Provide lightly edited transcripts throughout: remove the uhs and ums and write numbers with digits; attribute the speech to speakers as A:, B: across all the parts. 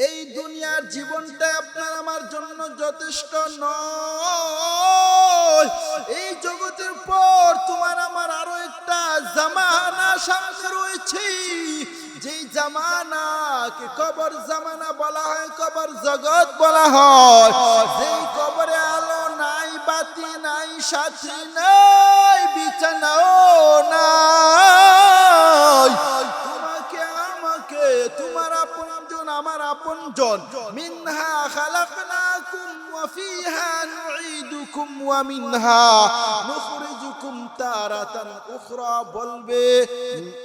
A: এই দুনিয়ার জীবনটা আপনার আমার জন্য যথেষ্ট নয়। এই জগতের পর তোমার আমার আরো একটা জামানা সামনে রয়েছে, যেই জামানাকে কবর জামানা বলা হয়, কবর জগৎ বলা হয়। যেই কবরে আলো নাই, বাতি নাই, সাথী নাই, বিছানাও নাই। তোমাকে আমাকে, তোমার আপনজন আমার আপনজন, মিনহা খালাকনাকুম ওয়া ফিহা নুঈদুকুম ওয়া মিনহা নুখরিজুকুম তারাতান উখরা বলবে,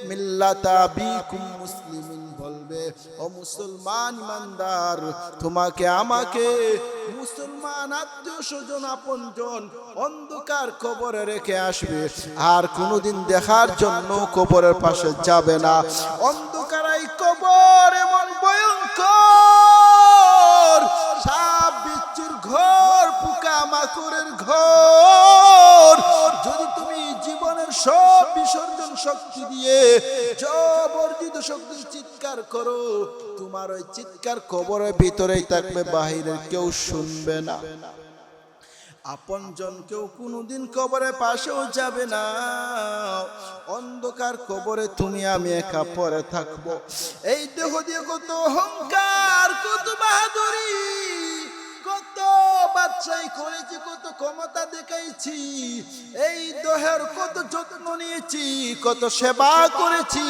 A: মিল্লাতা বিকুম মুসলিমিন বলবে। ও মুসলমান ইমানদার, তোমাকে আমাকে মুসলমান আত্মীয় স্বজন আপনজন অন্ধকার কবরে রেখে আসবে, আর কোনোদিন দেখার জন্য কবরের পাশে যাবে না। অন্ধকার এই কবর এমন ভয়ঙ্কর, সাপ বিচ্ছুর ঘর, পোকা মাকড়ের ঘর। যদি তুমি জীবনের সব বিসর্জন শক্তি দিয়ে জবরদস্ত শক্তি চিৎকার করো, তোমার ওই চিৎকার কবরের ভিতরেই থাকবে, বাহিরের কেউ শুনবে না। আপনজন কেউ কোনোদিন কবরের পাশেও যাবে না। অন্ধকার কবরে তুমি আমি একা পড়ে থাকবো। এই দেহ দিয়ে কত অহংকার, কত বাহাদুরি, কত বাদশাহী করেছি, কত ক্ষমতা দেখাইছি। এই দেহের কত যত্ন নিয়েছি, কত সেবা করেছি।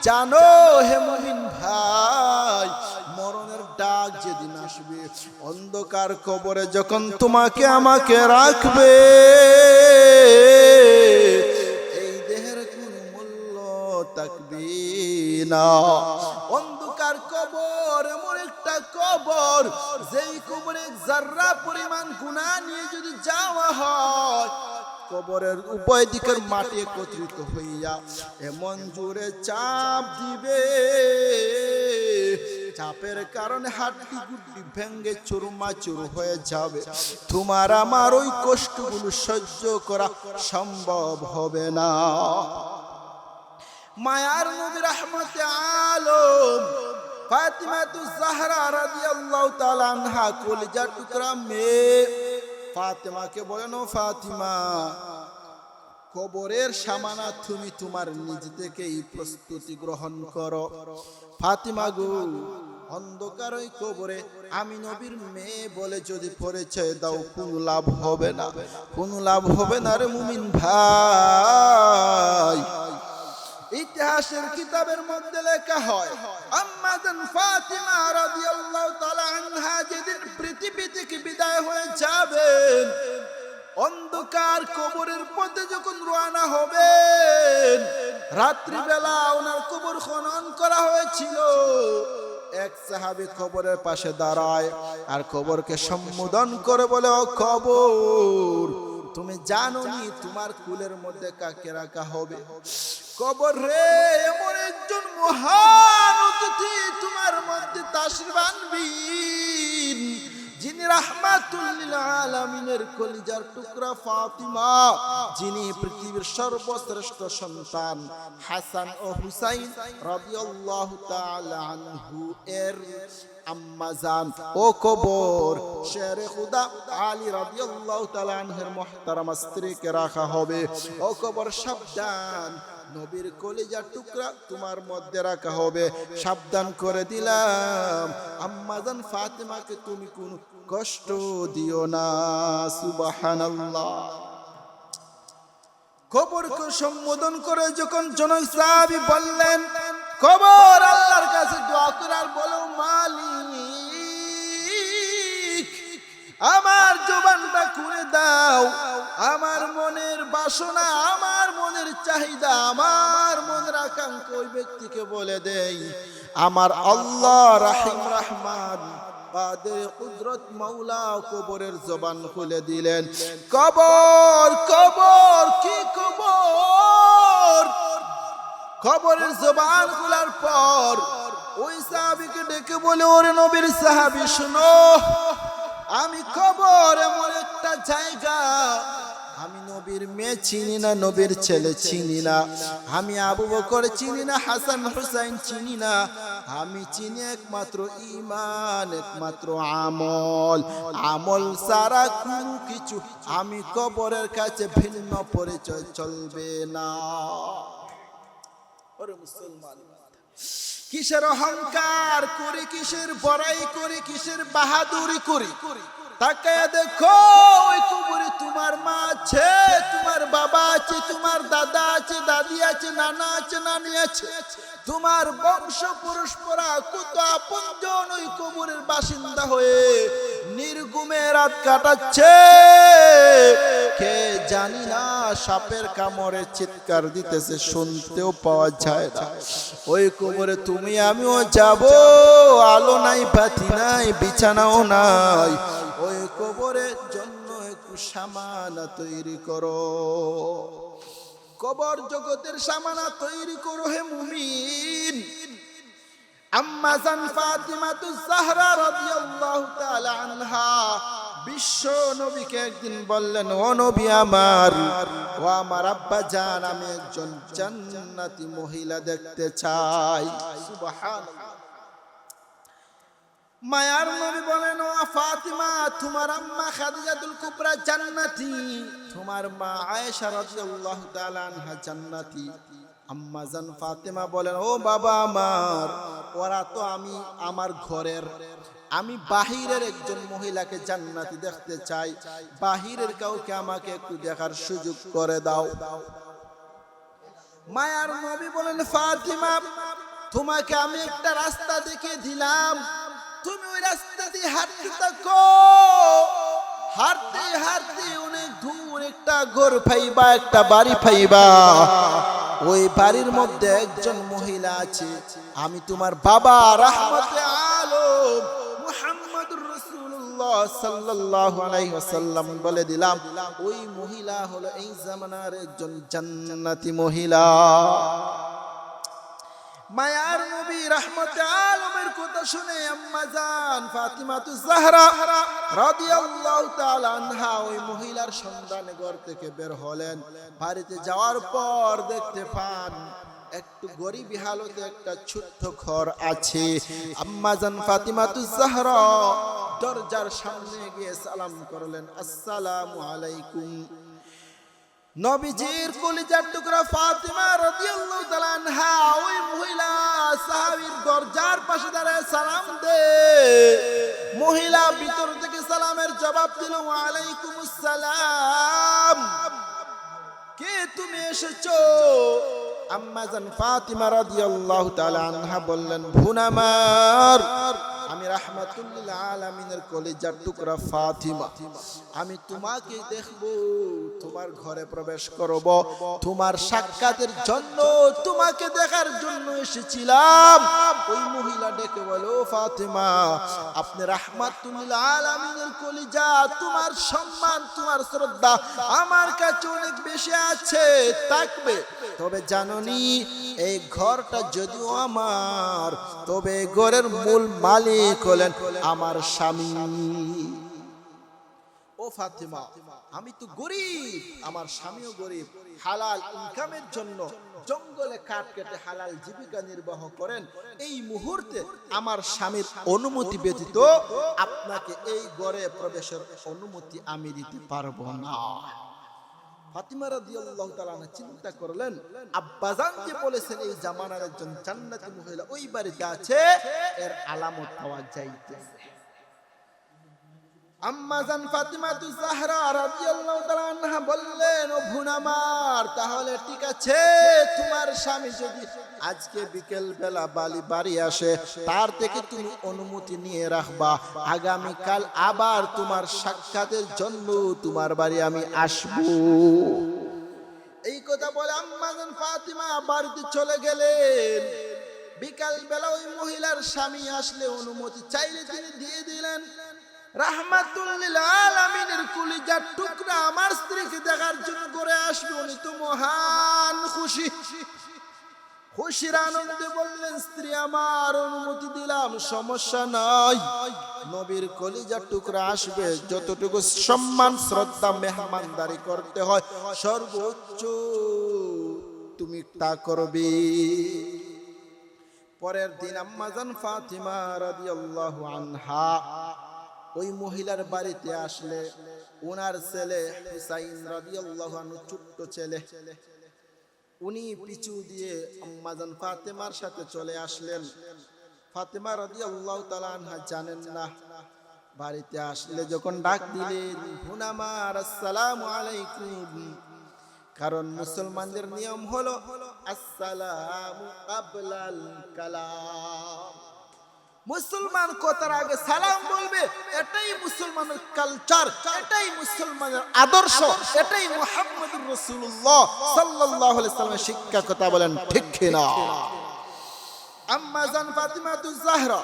A: জানো হে মুমিন ভাই, মরণের ডাক যেদিন আসবে, অন্ধকার কবরে যখন তোমাকে আমাকে রাখবে, এই দেহের কোনো মূল্য থাকবে না। অন্ধকার কবর এমন একটা কবর, যেই কবরে যাররা পরিমাণ গুনাহ নিয়ে যদি যাওয়া হয়, কবরের উভয় দিকের মাটি একত্রিত হইয়া এমন জোরে চাপ দিবে, চাপের কারণে হাড্ডি গুড্ডি ভেঙ্গে চুরমাচুর হয়ে যাবে। তোমার আমার ওই কষ্টগুলো সহ্য করা সম্ভব হবে না। মায়ার নবী রাহমাতে আলম ফাতিমাতুজ জাহরা রাদিয়াল্লাহু তাআলা আনহা, কলিজার টুকরা মেয়ে ফাতেমাকে বলেন, ও ফাতিমা, কবরের সামানা তুমি তোমার নিজ থেকেই প্রস্তুতি গ্রহণ করো। ফাতিমা গো, অন্ধকার ওই কবরে আমি নবীর মেয়ে বলে যদি পরিচয় দাও, কোনো লাভ হবে না, কোনো লাভ হবে না রে মুমিন ভাই। ইতিহাসের কিতাবের মধ্যে লেখা হয়, আম্মা জান ফাতিমা রাদিয়াল্লাহু তাআলা আনহা যেদিন পৃথিবী থেকে বিদায় হয়ে যাবেন, অন্ধকার কবরের পথে যখন রওনা হবেন, রাত্রিবেলা ওনার কবর খনন করা হয়েছিল। এক সাহাবী কবরের পাশে দাঁড়ায় আর কবরকে সম্বোধন করে বলে, ও কবর, তুমি জানো নি তোমার কুলের মধ্যে কাকে রাখা হবে? কবর রে, এমন একজন মহান অতিথি তোমার মধ্যে তাশরীফ আনবেন, যিনি রাহমাতুল লিল আলামিনের কলিজার টুকরা ফাতিমা, যিনি পৃথিবীর সর্বশ্রেষ্ঠ সন্তান হাসান ও হুসাইন রাদিয়াল্লাহু তাআলা আনহু এর আম্মা জান। ও কবর, শেরে খুদা আলী রাদিয়াল্লাহু তাআলা আনহুর মুহতারামা স্ত্রীকে রাখা হবে। ও কবর, সাবধান, নবীর কলিজার টুকরা তোমার মধ্যে রাখা হবে। সাবধান করে দিলাম, আম্মা জান ফাতেমাকে তুমি কোনো কষ্ট দিও না। সুবহানাল্লাহ। কবরকে সম্বোধন করে যখন জনক সাহাবী বললেন, কবর আল্লাহর কাছে দোয়া করার বলো, মালিক আমার জবানটা খুলে দাও, আমার মনের বাসনা, আমার মনের চাহিদা, আমার মনের আকাঙ্ক্ষা ওই ব্যক্তিকে বলে দেই। আমার আল্লাহ রাহিম রহমান কাদের কুদরত মাওলা কবরের জবান খুলে দিলেন। কবর, কবর, কি কবর? কবরের জবান খোলার পর ওই সাহাবীকে ডেকে বলে, ওরে নবীর সাহাবী শুনো, আমি কবর এমন একটা জায়গা, আমি নবীর মেয়ে চিনি না, নবীর ছেলে চিনি না, আমি আবু বকর চিনি না, হাসান হুসাইন চিনি না, আমি চিনি একমাত্র ঈমান, একমাত্র আমল। আমল ছাড়া কোনো কিছু আমি কবরের কাছে ভিন্ন পরিচয় চলবে না। ওরে মুসলমান, কিসের অহংকার করি, কিসের বড়াই করি, কিসের বাহাদুরি করি? তাকায় দেখো, ওই কবরে তোমার মা আছে, তোমার বাবা আছে, তোমার দাদা আছে, দাদি আছে, নানা আছে, নানি আছে, তোমার বংশ পরস্পরা কত আপনজন ওই কবরের বাসিন্দা হয়ে নির্গুমে রাত কাটাচ্ছে। কে জানি না সাপের কামড়ে চিৎকার দিতেছে, শুনতেও পাওয়া যায় না। ওই কবরে তুমি আমিও যাব, আলো নাই, বাতি নাই, বিছানাও নাই। ওই কবরের জন্য একটু সামানা তৈরি করো, কবর জগতের সামানা তৈরি করো হে মুমিন। আম্মা জান ফাতিমাতুজ জাহরা রাদিয়াল্লাহু তাআলা আনহা বিশ্ব নবীকে একদিন বললেন, ও নবী আমার, ও আমার আব্বা জান, আমি একজন জান্নাতি মহিলা দেখতে চাই। সুবহানাল্লাহ। মায়ার নবী বলেন, ও ফাতিমা, তোমার আম্মা খাদিজাতুল কুবরা জান্নাতি, তোমার মা আয়েশা রাদিয়াল্লাহু তাআলা আনহা জান্নাতি। আম্মা জান ফাতিমা বলেন, ও বাবা আমার, ওরা তো আমি আমার ঘরের, আমি বাহিরের একজন মহিলাকে জান্নাতি দেখতে চাই, বাহিরের কাউকে আমাকে একটু দেখার সুযোগ করে দাও। মায়ার নবী বলেন, ফাতিমা, তোমাকে আমি একটা রাস্তা দেখিয়ে দিলাম, তুমি ওই রাস্তা দিয়ে হাঁটতে থাকো। হাঁটতে হাঁটতে অনেক দূর একটা ঘর পাইবা, একটা বাড়ি পাইবা। ওই বাড়ির মধ্যে একজন মহিলা আছে, আমি তোমার বাবা রাহমাতে আলম মুহাম্মদুর রাসূলুল্লাহ সাল্লাল্লাহু আলাইহি ওয়াসাল্লাম বলে দিলাম, ওই মহিলা হলো এই জামানার একজন জান্নাতি মহিলা। মায়ার নবী রাহমাতে আলমের কথা শুনে আম্মা জান ফাতিমাতুজ জাহরা রাদিয়াল্লাহু তাআলা আনহা ওই মহিলার সন্ধানে ঘর থেকে বের হলেন। বাড়িতে যাওয়ার পর দেখতে পান একটু গরিবী হালতে একটা ছোট্ট ঘর আছে। আম্মা জান ফাতিমাতুজ জাহরা দরজার সামনে গিয়ে সালাম করলেন, আসসালামু আলাইকুম। নবীজির কলিজার টুকরা ফাতিমা রাদিয়াল্লাহু তাআলা আনহা ওই মহিলা সাহাবীর দরজার পাশে দাঁড়ায় সালাম দে। মহিলা ভিতর থেকে সালামের জবাব দিল, ওয়া আলাইকুমুস সালাম, কে তুমি এসেছো? আম্মা জান ফাতিমা রাদিয়াল্লাহু তাআলা আনহা বললেন, বোন আমার, আমি রাহমাতুল লিল আলামিনের কলিজার টুকরা ফাতিমা, আমি তোমাকে দেখব, তোমার ঘরে প্রবেশ করব, তোমার সাক্ষাতের জন্য, তোমাকে দেখার জন্য এসেছিলাম। ওই মহিলা ডেকে বলো, ফাতিমা, আপনি রাহমাতুল লিল আলামিনের কলিজা, তোমার সম্মান, তোমার শ্রদ্ধা আমার কাছে অনেক বেশি আছে, থাকবে। তবে জাননি, এই ঘরটা যদিও আমার, তবে ঘরের মূল মালিক হলেন আমার স্বামী। ও ফাতিমা, আমি তো গরিব, আমার স্বামীও গরিব, হালাল ইনকামের জন্য জঙ্গলে কাঠ কেটে হালাল জীবিকা নির্বাহ করেন। এই মুহূর্তে আমার স্বামীর অনুমতি ব্যতীত আপনাকে এই ঘরে প্রবেশের অনুমতি আমি দিতে পারবো না। ফাতিমা রাদিয়াল্লাহু তাআলা চিন্তা করলেন, আব্বাজান যে বলেছেন এই জামানার একজন জান্নাতি মহিলা ওই বাড়িতে আছে, এর আলামত পাওয়া যাইতেছে। আম্মা জান ফাতিমাতুজ জাহরা রাদিয়াল্লাহু তাআলা আনহা বললেন, ও বোন আমার, তাহলে ঠিক আছে, তোমার স্বামী যদি আজকে বিকেল বেলা বাড়ি আসে, তার থেকে তুমি অনুমতি নিয়ে রাখবা, আগামী কাল আবার তোমার সাক্ষাতের জন্য তোমার বাড়ি আমি আসব। এই কথা বলে আম্মা জান ফাতিমা বাড়িতে চলে গেলেন। বিকাল বেলা ওই মহিলার স্বামী আসলে অনুমতি চাইলে তিনি দিয়ে দিলেন। রাহমাতুল লিল আলামিনের কলিজার টুকরা আমার স্ত্রীকে দেখার জন্য করে আসবে, উনি তো মহান খুশি। খুশির আনন্দে বললেন, স্ত্রী আমার, অনুমতি দিলাম, সমস্যা নাই। নবীর কলিজার টুকরা আসবে, যতটুকু সম্মান শ্রদ্ধা মেহমানদারি করতে হয় সর্বোচ্চ তুমি তা করবে। পরের দিন আম্মাজান ফাতিমা রাদিয়াল্লাহু আনহা ওই মহিলার বাড়িতে আসলে ওনার ছেলে হুসাইন রাদিয়াল্লাহু আনহু ছোট্ট ছেলে, উনি পিছু দিয়ে আম্মাজান ফাতেমার সাথে চলে আসলেন। ফাতেমা রাদিয়াল্লাহু তাআলা আনহা জানেন না, বাড়িতে আসলে যখন ডাক দিলেন হুনামার আসসালামু আলাইকুম, কারণ মুসলমানদের নিয়ম হলো আসসালামু ক্বাবলাল কালাম, মুসলমান কথার আগে সালাম বলবে, এটাই মুসলমানের কালচার, এটাই মুসলমানের আদর্শ, এটাই মুহাম্মদুর রাসূলুল্লাহ সাল্লাল্লাহু আলাইহি ওয়াসাল্লামের শিক্ষা। কথা বলেন ঠিক কিনা? আম্মাজান ফাতিমাতুজ জাহরা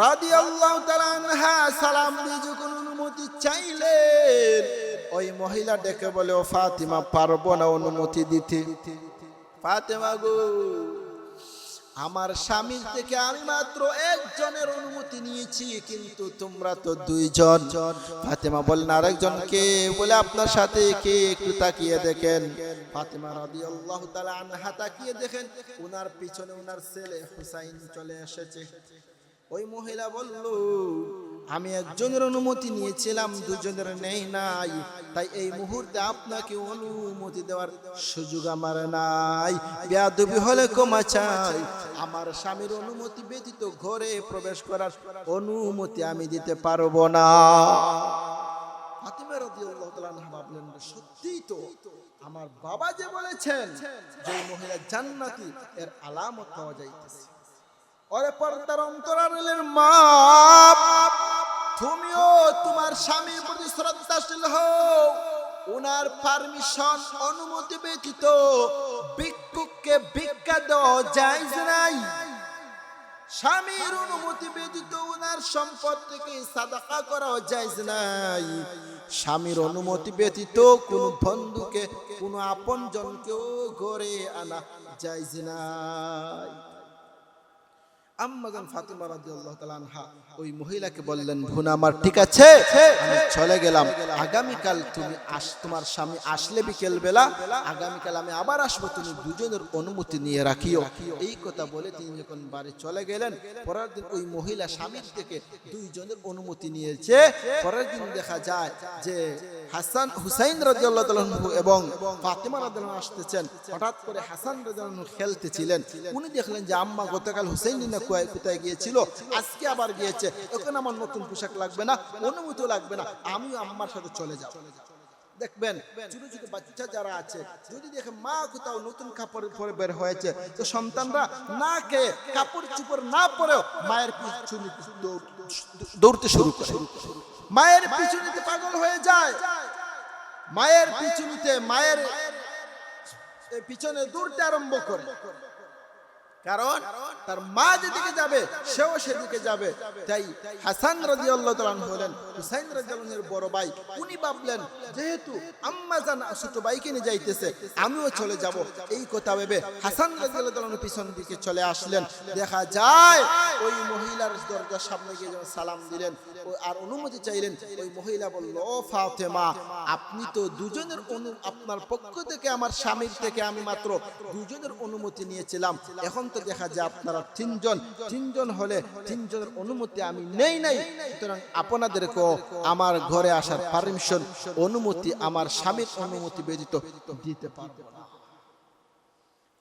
A: রাদিয়াল্লাহু তাআলা আনহা সালাম দিয়ে যখন অনুমতি চাইলেন, ওই মহিলা ডেকে বলে, ও ফাতিমা, পারবো না অনুমতি দিতে। ফাতেমা গো, আমার স্বামীর থেকে আমি মাত্র একজনের অনুমতি নিয়েছি, কিন্তু তোমরা তো দুইজন। ফাতেমা বলেন, আরেকজন কে? বলে আপনার সাথে কে? একটু তাকিয়ে দেখেন। ফাতেমা রাদিয়াল্লাহু তাআলা আনহা তাকিয়ে দেখেন, উনার পিছনে উনার ছেলে হুসাইন চলে এসেছে। ওই মহিলা বলল, আমি একজনের অনুমতি নিয়েছিলাম, দুজনের নেই নাই, তাই এই মুহূর্তে আপনাকে অনুমতি দেওয়ার সুযোগ আমার নাই। বেয়াদবি হলে ক্ষমা চাই, আমার স্বামীর অনুমতি ব্যতীত ঘরে প্রবেশ করার অনুমতি আমি দিতে পারবো না। ফাতিমা রাদিয়াল্লাহু তাআলা আনহা ভাবলেন, সত্যিই তো আমার বাবা যে বলেছেন যে মহিলা জান্নাতি, এর আলামত পাওয়া যাইতেছে। ওরে পর্দার অন্তরালের মা, তুমিও তোমার স্বামীর প্রতি শ্রদ্ধাশীল হও। ওনার পারমিশন, অনুমতি ব্যতীত ভিক্ষুককে ভিক্ষা দেওয়া জায়েজ নাই। স্বামীর অনুমতি ব্যতীত ওনার সম্পদ থেকে সাদাকা করা জায়েজ নাই। স্বামীর অনুমতি ব্যতীত কোন বন্ধুকে, কোন আপনজনকেও ঘরে আনা জায়েজ নাই। আম্মাজান ফাতিমা রাদিয়াল্লাহু তাআলা আনহা ওই মহিলাকে বললেন, বোন আমার, ঠিক আছে, আমি চলে গেলাম, আগামীকাল তুমি তোমার স্বামী আসলে বিকেল বেলা, আগামীকাল আমি আবার আসবো, তুমি দুজনের অনুমতি নিয়ে রাখিও। এই কথা বলে তিনি যখন বাড়ি চলে গেলেন, পরের দিন ওই মহিলা স্বামীর থেকে দুইজনের অনুমতি নিয়েছে। পরের দিন দেখা যায় যে হাসান হুসাইন রাদিয়াল্লাহু তাআলা আনহু এবং ফাতিমা রাদিয়াল্লাহু আনহা আসতেছেন। হঠাৎ করে হাসান রাদিয়াল্লাহু আনহু খেলতেছিলেন, উনি দেখলেন যে আম্মা গতকাল হুসাইন কোথায় গিয়েছিল, আজকে আবার গিয়েছে, এখন আমার নতুন পোশাক লাগবে না, অনুমতি লাগবে না, আমিও আম্মার সাথে চলে যাব। দেখবেন ছোট ছোট বাচ্চা যারা আছে, যদি দেখে মা কোথাও নতুন কাপড় পরে বের হয়েছে, তো সন্তানরা না কে কাপড় চোপড় না পরেও মায়ের পিছু দৌড়তে শুরু করে, মায়ের পিছু নিতে পাগল হয়ে যায়, মায়ের পিছু নিতে, মায়ের পিছনে দৌড়তে আরম্ভ করে। কারণ তার মা যেদিকে যাবে সেও সেদিকে যাবে। তাই হাসান রাদিয়াল্লাহু তাআলা আনহু হলেন হুসাইন রাদিয়াল্লাহু আনহুর বড় ভাই। উনি ভাবলেন, যেহেতু আম্মা জান ছোট ভাইকে নিয়ে যাইতেছে, আমিও চলে যাব। এই কথা ভেবে হাসান রাদিয়াল্লাহু তাআলা আনহু পিছন দিকে চলে আসলেন। দেখা যায় ওই মহিলার দরজার সামনে গিয়ে যখন সালাম দিলেন আর অনুমতি চাইলেন, ওই মহিলা বলল, ও ফাতেমা, আপনি তো দুজনের আপনার পক্ষ থেকে, আমার স্বামীর থেকে আমি মাত্র দুজনের অনুমতি নিয়েছিলাম, এখন তো দেখা যায় আপনারা তিনজন হলে তিনজনের অনুমতি আমি নেই নাই, সুতরাং আপনাদেরকেও আমার ঘরে আসার পারমিশন, অনুমতি আমার স্বামীর অনুমতি ব্যতীত দিতে পারবো না।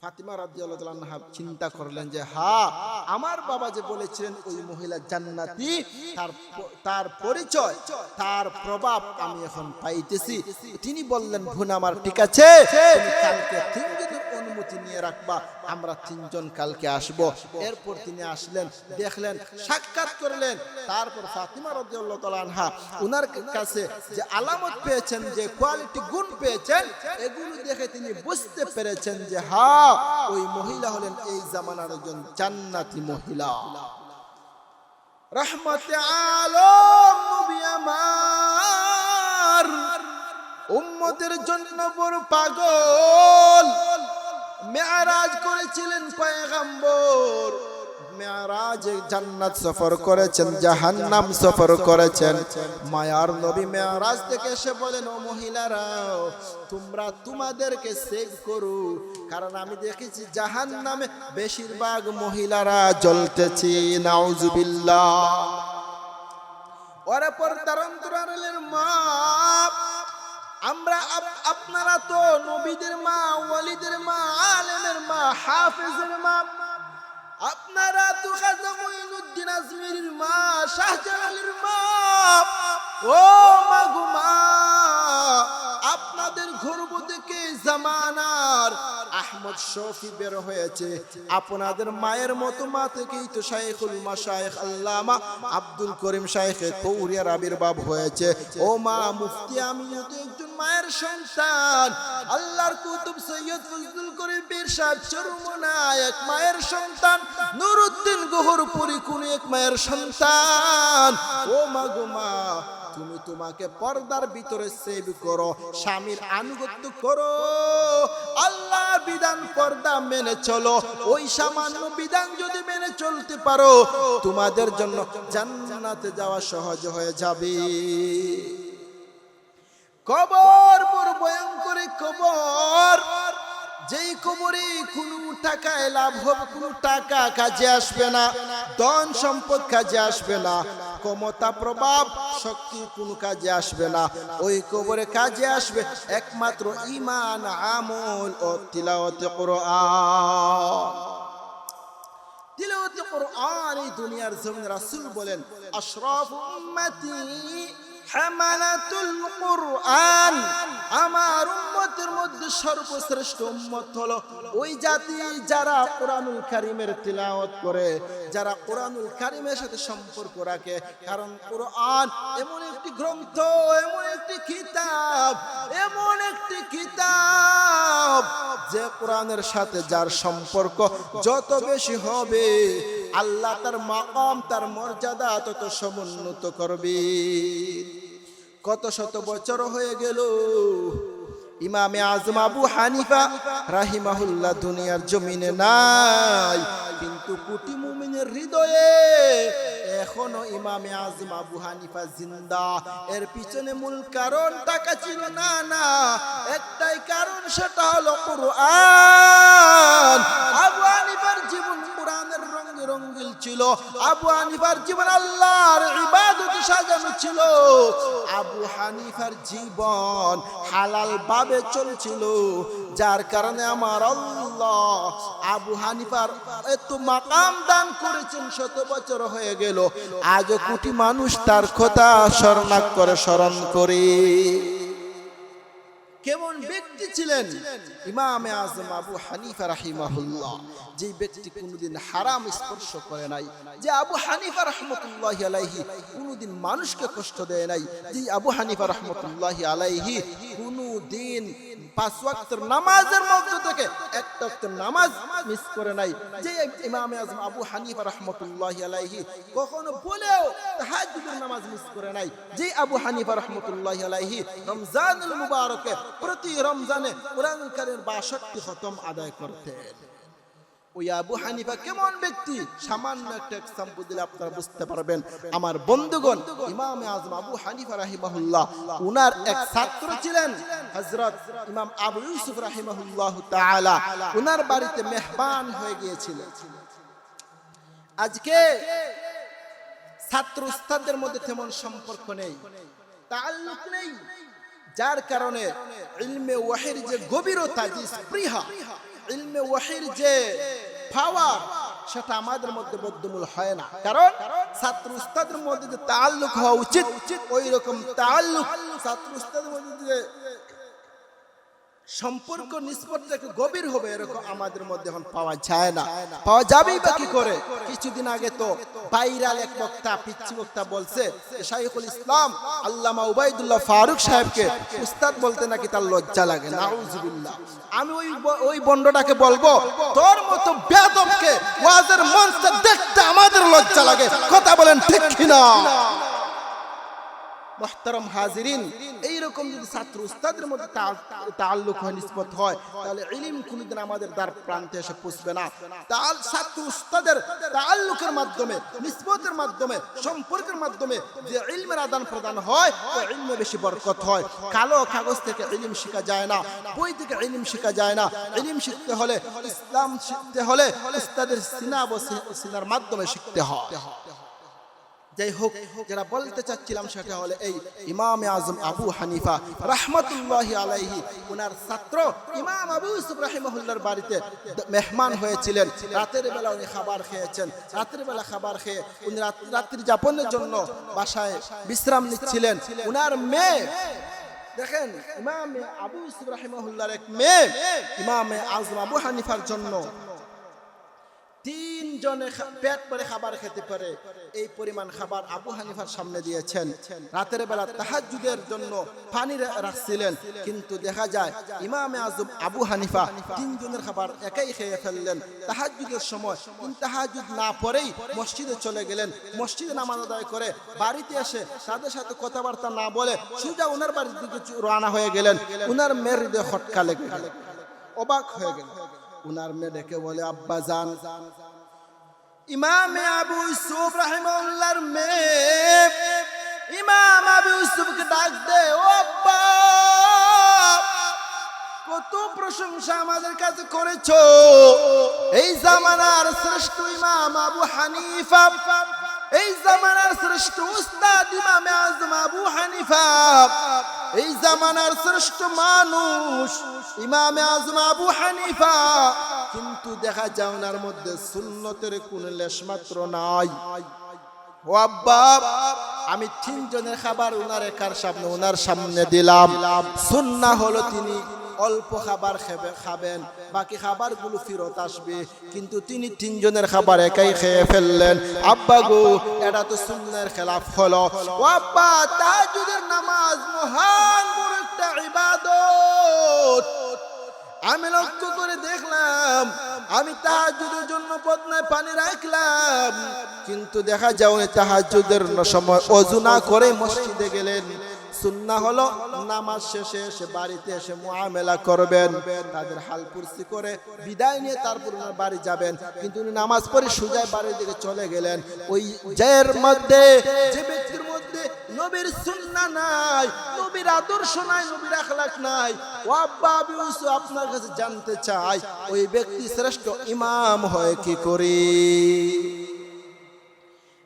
A: ফাতিমা রাদিয়াল্লাহু তাআলা আনহা চিন্তা করলেন যে হ্যাঁ, আমার বাবা যে বলেছিলেন ওই মহিলা জান্নাতি, তার পরিচয়, তার প্রভাব আমি এখন পাইতেছি। তিনি বললেন, বোন আমার, ঠিক আছে, তুমি কালকে তিনজনের অনুমতি নিয়ে রাখবা, আমরা তিনজন কালকে আসব। এরপর তিনি আসলেন, দেখলেন, সাক্ষাৎ করলেন। তারপর ফাতিমা রাদিয়াল্লাহু তাআলা আনহা ওনার কাছে যে আলামত পেয়েছেন, যে কোয়ালিটি গুণ পেয়েছেন, এগুলো দেখে তিনি বুঝতে পেরেছেন যে হ্যাঁ, ওই মহিলা হলেন এই জামানার একজন জান্নাতি মহিলা। রহমতে আলম নবী আমার উম্মতের জন্য বড় পাগল, মেরাজ করেছিলেন পয়গম্বর, মেরাজে জান্নাত সফর করেছেন, জাহান্নাম সফর করেছেন। মায়ার নবী মেরাজ থেকে এসে বলেন, ও মহিলারা তোমরা তোমাদেরকে সেভ করো, কারণ আমি দেখেছি জাহান্নামে বেশিরভাগ মহিলারা জ্বলতেছে। নাউজুবিল্লাহ। ওরে পর্দার অন্তরালের মা, আমরা আপনারা তো নবীদের মা, ওয়ালিদের মা, আলেমের মা, হাফেজের মা, আপনারা তো খাজা মুঈনুদ্দিন আজমিরির মা, শাহজালালের মা। ও মা গো মা, আপনাদের গর্ভ থেকে জামানার আহমদ শফি বের হয়েছে, আপনাদের মায়ের মতো মা থেকেই তো শাইখুল মাশায়েখ আল্লামা আব্দুল করিম শাইখে কৌরিয়ার আবির্ভাব হয়েছে। ও মা, মুফতি আমিও তো একজন মায়ের সন্তান। আল্লাহর কুতুব সৈয়দ ফজলুল করিম পীর সাহেব চরমনায় এক মায়ের সন্তান, নুরুদ্দিন গহরপুরী কোন এক মায়ের সন্তান। ও মা গো মা, তুমি তোমাকে পর্দার ভিতরে সেভ করো, স্বামীর আনুগত্য করো, আল্লাহর বিধান পর্দা মেনে চলো। ওই সামান্য বিধান যদি মেনে চলতে পারো, তোমাদের জন্য জান্নাতে যাওয়া সহজ হয়ে যাবে। কবর বড় ভয়ঙ্কর কবর, যেই কবরে কোনো টাকায় লাভ হবে, কোনো টাকা কাজে আসবে না, ধন সম্পদ কাজে আসবে না, ক্ষমতা প্রভাব শক্তি কোনো কাজে আসবে না। ওই কবরে কাজে আসবে একমাত্র ঈমান, আমল ও তিলাওয়াতে কোরআন। তিলাওয়াতে কোরআন এই দুনিয়ার জমিনে রাসূল বলেন, আশরাফু উম্মতি হামালাতুল কোরআন, আমার উম্মতের মধ্যে সর্বশ্রেষ্ঠ উম্মত হলো ওই জাতি যারা কোরআনুল কারীমের তিলাওয়াত করে, যারা কোরআনুল কারীমের সাথে সম্পর্ক রাখে। কারণ কোরআন এমন একটি গ্রন্থ, এমন একটি কিতাব, এমন একটি কিতাব যে কোরআনের সাথে যার সম্পর্ক যত বেশি হবে, আল্লাহ তার মাকাম, তার মর্যাদা তত সমুন্নত করবে। কত শত বছর হয়ে গেল, ইমামে আজম আবু হানিফা রাহিমাহুল্লাহ দুনিয়ার জমিনে নাই, কিন্তু কোটি মুমিনের হৃদয়ে এখনো ইমামে আজম আবু হানিফা জিন্দা। এর পিছনে মূল কারণ টাকা ছিল না, না, একটাই কারণ, সেটা হলো কোরআন। আবু হানিফার জীবন কোরআনের রঙে রঙিন ছিল, আবু হানিফার জীবন আল্লাহর ইবাদতে সাজানো ছিল, আবু হানিফার জীবন হালাল ভাবে চলছিল, যার কারণে আমার আল্লাহ আবু হানিফার এত মাকাম দান করেছেন। শত বছর হয়ে গেল, আজও কোটি মানুষ তার কথা স্মরণ করে। কেমন ব্যক্তি ছিলেন ইমামে আজম আবু হানিফা রাহিমাহুল্লাহ, যে ব্যক্তি কোনোদিন হারাম স্পর্শ করে নাই, যে আবু হানিফা রাহমাতুল্লাহি আলাইহি কোনোদিন মানুষকে কষ্ট দেয় নাই, যে আবু হানিফা রাহমাতুল্লাহি আলাইহি কোনোদিন 5 ওয়াক্তের নামাজের মধ্যে থেকে একটা ওয়াক্তের নামাজ মিস করে নাই, যে ইমামে আজম আবু হানিফা রাহমাতুল্লাহি আলাইহি কখনো বলেও তাহাজ্জুদের নামাজ মিস করে নাই, যে আবু হানিফা রাহমাতুল্লাহি আলাইহি রমজানুল মুবারকে প্রতি রমজানে কোরআনুল কারীমের 62 খতম আদায় করতেন। ওই আবু হানিফা কেমন ব্যক্তি, সামান্য একটা এক্সাম্পল দিলে আপনারা বুঝতে পারবেন। আমার বন্ধুগণ, ইমামে আজম আবু হানিফা রাহিমাহুল্লাহ, উনার এক ছাত্র ছিলেন হযরত ইমাম আবু ইউসুফ রাহিমাহুল্লাহ তাআলা, উনার বাড়িতে মেহমান হয়ে গিয়েছিলেন। আজকে ছাত্র উস্তাদের মধ্যে তেমন সম্পর্ক নেই, তাআল্লুক নেই, যার কারণে ইলমে ওয়াহির যে গভীরতা, যে স্পৃহা, ইলমে ওয়াহির যে পাওয়ার, সেটা আমাদের মধ্যে বদ্ধমূল হয় না। কারণ ছাত্র উস্তাদের মধ্যে যে তাআল্লুক হওয়া উচিত, ওই রকম তাআল্লুক ছাত্র উস্তাদের মধ্যে যে সম্পর্ক নিষ্পত্তি গভীর হবে, এরকম আমাদের মধ্যে এখন পাওয়া যায় না। পাওয়া যাবেই বা কি করে? কিছুদিন আগে তো ভাইরাল এক বক্তা, পিচ্ছি বক্তা বলছে শাইখুল ইসলাম আল্লামা উবাইদুল্লাহ ফারুক সাহেবকে উস্তাদ বলতে নাকি তার লজ্জা লাগে। নাউজুবিল্লাহ। আমি ওই বন্ডটাকে বলবো, তোর মতো বেয়াদবকে ওয়াজের মঞ্চে দেখতে আমাদের লজ্জা লাগে। কথা বলেন ঠিক কিনা? মুহতারাম হাজিরিন, এই এইরকম যদি ছাত্র উস্তাদের মধ্যে তাআল্লুক হয়, নিসবত হয়, তাহলে ইলম কোনদিন আমাদের দ্বার প্রান্তে এসে পৌঁছবে না। ছাত্র উস্তাদের তাআল্লুকের মাধ্যমে, নিসবতের মাধ্যমে, সম্পর্কের মাধ্যমে যে ইলমের আদান প্রদান হয়, ওই ইলমে বেশি বরকত হয়। কালো কাগজ থেকে ইলম শেখা যায় না, বই থেকে ইলম শেখা যায় না। ইলম শিখতে হলে, ইসলাম শিখতে হলে উস্তাদের সিনা ও সিনার মাধ্যমে শিখতে হয়। যাই হোক, যারা বলতে চাচ্ছিলাম সেটা হলো এই ইমামে আজম আবু হানিফা রাহমাতুল্লাহি আলাইহি, ওনার ছাত্র ইমাম আবু ইউসুফ রাহিমাহুল্লাহর বাড়িতে মেহমান হয়েছিলেন। রাতের বেলা উনি খাবার খেয়েছেন। রাতের বেলা খাবার খেয়ে উনি রাত্রি যাপনের জন্য বাসায় বিশ্রাম নিচ্ছিলেন। ওনার মেয়ে, দেখেন, ইমামে আবু ইউসুফ রাহিমাহুল্লাহর এক মেয়ে ইমামে আজম আবু হানিফার জন্য 3 জনে পেট ভরে খাবার খেতে পারে এই পরিমাণ খাবার আবু হানিফার সামনে দিয়েছেন। রাতের বেলা তাহাজ্জুদের জন্য পানি রাখছিলেন, কিন্তু দেখা যায় ইমামে আজম আবু হানিফা 3 জনের খাবার একাই খেয়ে ফেললেন। তাহাজ্জুদের সময় তাহাজ্জুদ না পড়েই মসজিদে চলে গেলেন। মসজিদে নামাজ আদায় করে বাড়িতে এসে তাদের সাথে কথাবার্তা না বলে সোজা ওনার বাড়ির দিকে রওনা হয়ে গেলেন। ওনার মেয়ের হৃদয়ে খটকা লেগে গেল, অবাক হয়ে গেল। উনার মেয়ে ডেকে বলে, আব্বা জান। ইমামে আবু ইউসুফ রাহিমাহুল্লাহর মেয়ে ইমাম আবু ইউসুফকে ডাক দে, ও আব্বা, কত প্রশংসা আমাদের কাছে করেছো। এই জামানার শ্রেষ্ঠ ইমাম আবু হানিফা, এই জামানার শ্রেষ্ঠ উস্তাদ ইমামে আজম আবু হানিফা, এই জামানার শ্রেষ্ঠ মানুষ ইমামে আজম আবু হানিফা, কিন্তু দেখা যায় ওনার মধ্যে সুন্নতের কোনো লেশমাত্র নাই। ও আব্বা, আমি 3 জনের খাবার ওনার সামনে দিলাম। সুন্নাহ হলো তিনি অল্প খাবার খাবেন, বাকি খাবারগুলো ফেরত আসবে, কিন্তু তিনি 3 জনের খাবার একাই খেয়ে ফেললেন। আব্বা গো, এটা তো সুন্নাহর খেলাফ হলো। ও আব্বা, তাহাজ্জুদের নামাজ মহান বড় একটা ইবাদত। আমি লক্ষ্য করে দেখলাম, আমি তাহাজ্জুদের জন্য বদনায় পানি রাখলাম, কিন্তু দেখা যায় তাহাজ্জুদের সময় ওযু না করে মসজিদে গেলেন। সুন্নাহ হলো নামাজ শেষে এসে বাড়িতে এসে মুআমেলা করবেন, তাদের হাল পুরসি করে বিদায় নিয়ে তারপর বাড়ি যাবেন, কিন্তু উনি নামাজ পড়ে সোজা বাড়ির দিকে চলে গেলেন। ওই যার মধ্যে, যে ব্যক্তির মধ্যে নবীর সুন্নাহ নাই, নবীর আদর্শ নাই, নবীর আখলাক নাই, ও আব্বা আবু ইউসুফ আপনার কাছে জানতে চাই, ওই ব্যক্তি শ্রেষ্ঠ ইমাম হয় কি করে?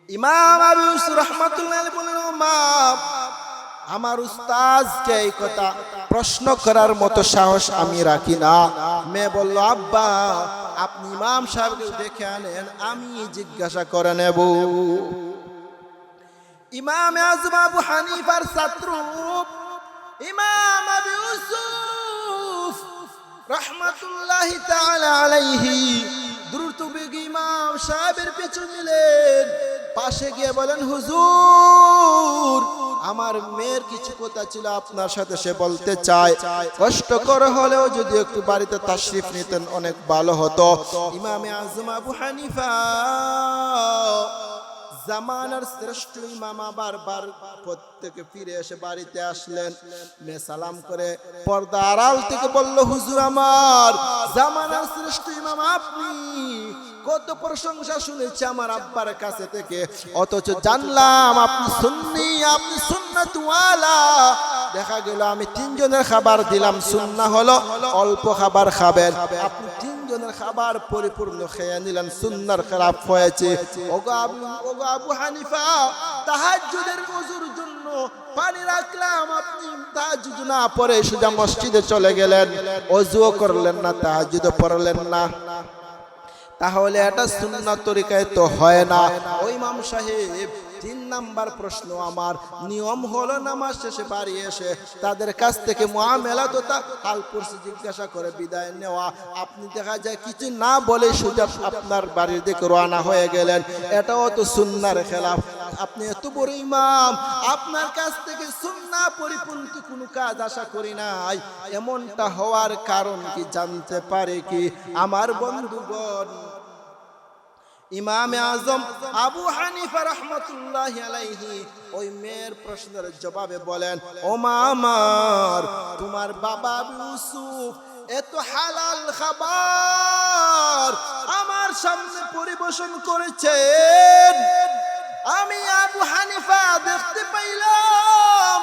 A: ইমাম আবু ইউসুফ রাহমাতুল্লাহি আলাইহি বলেন, ও মা, আমার উস্তাদকে এই কথা প্রশ্ন করার মতো সাহস আমি রাখি না। মেয়ে বলল, আব্বা, আপনি ইমাম সাহেবকে ডেকে আনেন, আমি জিজ্ঞাসা করে নেব। ইমাম আজম আবু হানিফার ছাত্র ইমাম আবু ইউসুফ রাহমাতুল্লাহি তাআলা আলাইহি দ্রুত বেগে ইমাম সাহেবের পিছু নিলেন। পাশে গিয়ে বলেন, হুজুর, আমার মেয়ের কিছু কথা ছিল আপনার সাথে, সে বলতে চায়। কষ্টকর হলেও যদি একটু বাড়িতে তাশরিফ নিতেন অনেক ভালো হতো। ইমামে আজম আবু হানিফা জামানার শ্রেষ্ঠ ইমাম বারবার প্রত্যেকে ফিরে এসে বাড়িতে আসলেন। মেয়ে সালাম করে পর্দা আড়াল থেকে বলল, হুজুর, আমার জামানার শ্রেষ্ঠ ইমাম আপনি। কত প্রশংসা শুনেছি আমার আব্বার কাছে থেকে, অথচ জানলাম আপনি সুন্নি, আপনি সুন্নাতওয়ালা। দেখা গেল আমি 3 জনের খাবার দিলাম, সুন্নাহ হলো অল্প খাবার খাবেন, আপনি 3 জনের খাবার পরিপূর্ণ খেয়ে নিলেন, সুন্নাহর খেলাফ হয়েছে। ওগো আবু হানিফা, তাহাজ্জুদের ওযুর জন্য পানি রাখলাম, আপনি তাহাজ্জুদ না পড়ে সোজা মসজিদে চলে গেলেন, ওযুও করলেন না, তাহাজ্জুদও পড়লেন না। তাহলে এটা সুন্নাত তরিকায় তো হয় না। ওই ইমাম সাহেব, 3 নাম্বার প্রশ্ন আমার, নিয়ম হলো নামাজ শেষে বাড়ি এসে তাদের কাছ থেকে মুআমেলা তথা হাল পুরসি জিজ্ঞাসা করে বিদায় নেওয়া। আপনি দেখা যায় কিছু না বলে সোজা আপনার বাড়ির দিকে রওনা হয়ে গেলেন, এটাও তো সুন্নাহর খেলাফ। আপনি এত বড় ইমাম, আপনার কাছ থেকে সুন্নাহ পরিপন্থী কোনো কাজ আশা করি নাই। এমনটা হওয়ার কারণ কি জানতে পারে কি আমার বন্ধুগণ? ইমাম আজম আবু হানিফা রাহমাতুল্লাহি আলাইহি ওই মেয়ের প্রশ্নের জবাবে বলেন, ও মা আমার, তোমার বাবা আবু ইউসুফ এত হালাল খাবার আমার সামনে পরিবেশন করেছেন, আমি আবু হানিফা দেখতে পাইলাম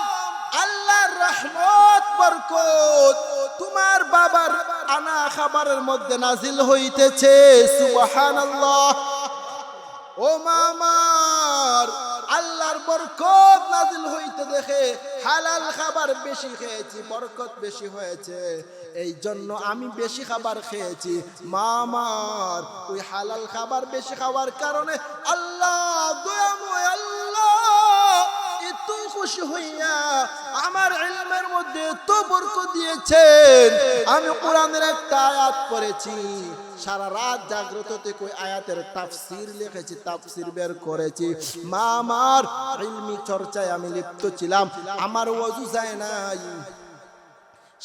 A: আল্লাহর রহমত বরকত তোমার বাবার আনা খাবারের মধ্যে নাজিল হইতেছে। সুবহানাল্লাহ। ও মা আমার, আল্লাহর বরকত নাজিল হইতে দেখে হালাল খাবার বেশি খেয়েছি, বরকত বেশি হয়েছে, এই জন্য আমি বেশি খাবার খেয়েছি। মা আমার, ওই হালাল খাবার বেশি খাওয়ার কারণে আল্লাহ দয়াময় আল্লাহ এত খুশি হইয়া আমার ইলমের মধ্যে এত বরকত দিয়েছেন। আমি কোরআনের একটা আয়াত পড়েছি, সারা রাত জাগ্রত থেকে ওই আয়াতের তাফসীর লিখেছি, তাফসীর বের করেছি। মা আমার, ইলমি চর্চায় আমি লিপ্ত ছিলাম, আমার ওযু যায় নাই,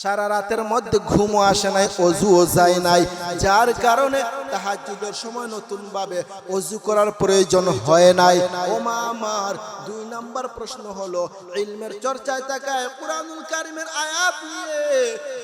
A: সারা রাতের মধ্যে ঘুমও আসে নাই, অজুও যায় নাই, যার কারণে তাহাজ্জুদের সময় নতুন ভাবে অজু করার প্রয়োজন হয় নাই। ও মা আমার, 2 নাম্বার প্রশ্ন হলো ইলমের চর্চায় তাকায় কুরআনুল কারীমের আয়াত নিয়ে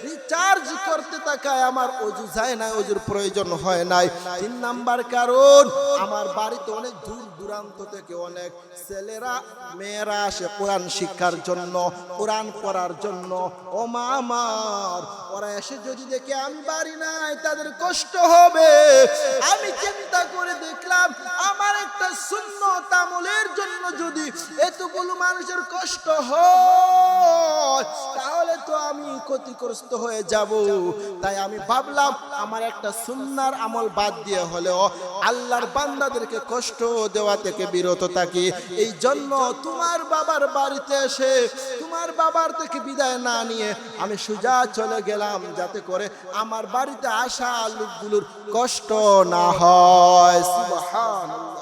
A: রিচার্জ করতে তাকায় আমার অজু যায় না, অজুর প্রয়োজন হয় নাই। 3 নাম্বার কারণ, আমার বাড়িতে অনেক দূর দূরান্ত থেকে অনেক ছেলেরা মেয়েরা আসে কোরআন শিক্ষার জন্য, কোরআন পড়ার জন্য। ও মা আমার, ওরা এসে যদি দেখে আমি বাড়ি নাই তাদের কষ্ট হবে। আমি চিন্তা করে দেখলাম আমার একটা সুন্নত আমলের জন্য যদি এতগুলো মানুষের কষ্ট হয় তাহলে তো আমি ক্ষতিগ্রস্ত হয়ে যাব। তাই আমি ভাবলাম আমার একটা সুন্নার আমল বাদ দিয়ে হলেও আল্লাহর বান্দাদেরকে কষ্ট দেওয়া থেকে বিরত থাকি। এই জন্য তোমার বাবার বাড়িতে এসে তোমার বাবার থেকে বিদায় না নিয়ে আমি সোজা চলে গেলাম, যাতে করে আমার বাড়িতে আসা লোকগুলোর কষ্ট না হয়। সুবহানাল্লাহ।